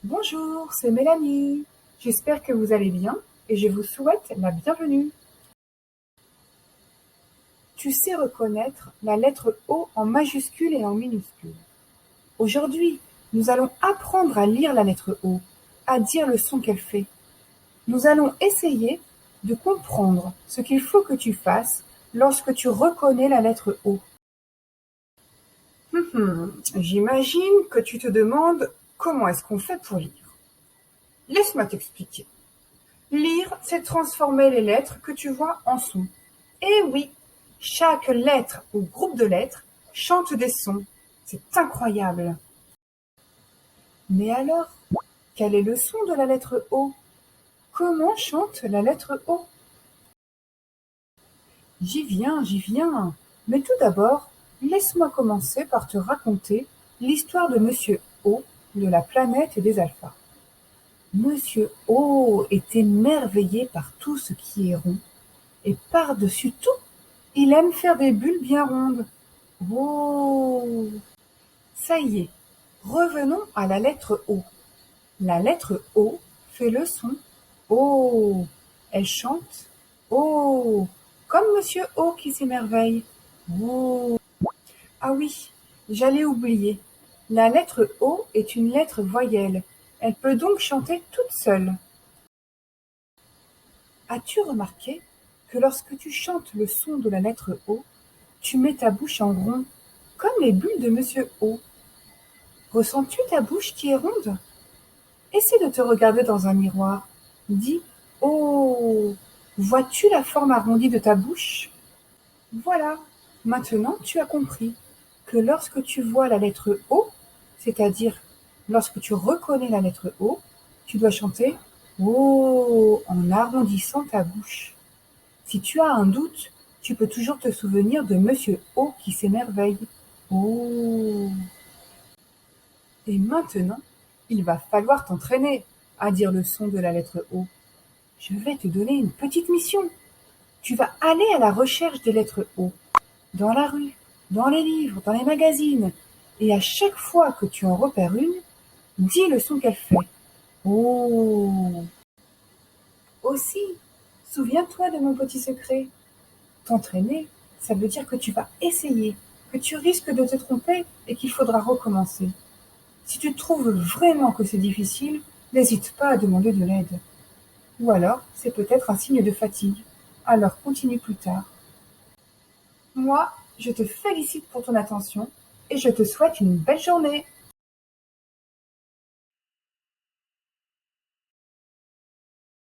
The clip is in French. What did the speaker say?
Bonjour, c'est Mélanie. J'espère que vous allez bien et je vous souhaite la bienvenue. Tu sais reconnaître la lettre O en majuscule et en minuscule. Aujourd'hui, nous allons apprendre à lire la lettre O, à dire le son qu'elle fait. Nous allons essayer de comprendre ce qu'il faut que tu fasses lorsque tu reconnais la lettre O. J'imagine que tu te demandes comment est-ce qu'on fait pour lire. Laisse-moi t'expliquer. Lire, c'est transformer les lettres que tu vois en sons. Et oui, chaque lettre ou groupe de lettres chante des sons. C'est incroyable. Mais alors, quel est le son de la lettre O? Comment chante la lettre O? J'y viens, j'y viens. Mais tout d'abord, laisse-moi commencer par te raconter l'histoire de Monsieur O de la planète des alphas. Monsieur O est émerveillé par tout ce qui est rond, et par-dessus tout, il aime faire des bulles bien rondes. Oh! Ça y est, revenons à la lettre O. La lettre O fait le son O. Elle chante O, comme Monsieur O qui s'émerveille. O. Ah oui, j'allais oublier. La lettre O est une lettre voyelle. Elle peut donc chanter toute seule. As-tu remarqué que lorsque tu chantes le son de la lettre O, tu mets ta bouche en rond, comme les bulles de Monsieur O? Ressens-tu ta bouche qui est ronde? Essaie de te regarder dans un miroir. Dis Oh! Vois-tu la forme arrondie de ta bouche? Voilà, maintenant tu as compris que lorsque tu vois la lettre O, c'est-à-dire lorsque tu reconnais la lettre O, tu dois chanter Oh en arrondissant ta bouche. Si tu as un doute, tu peux toujours te souvenir de Monsieur O qui s'émerveille. Oh! Et maintenant, il va falloir t'entraîner à dire le son de la lettre O. Je vais te donner une petite mission. Tu vas aller à la recherche des lettres O, dans la rue, dans les livres, dans les magazines, et à chaque fois que tu en repères une, dis le son qu'elle fait. Oh! Aussi, souviens-toi de mon petit secret. T'entraîner, ça veut dire que tu vas essayer, que tu risques de te tromper et qu'il faudra recommencer. Si tu trouves vraiment que c'est difficile, n'hésite pas à demander de l'aide. Ou alors, c'est peut-être un signe de fatigue. Alors continue plus tard. Moi, je te félicite pour ton attention et je te souhaite une belle journée.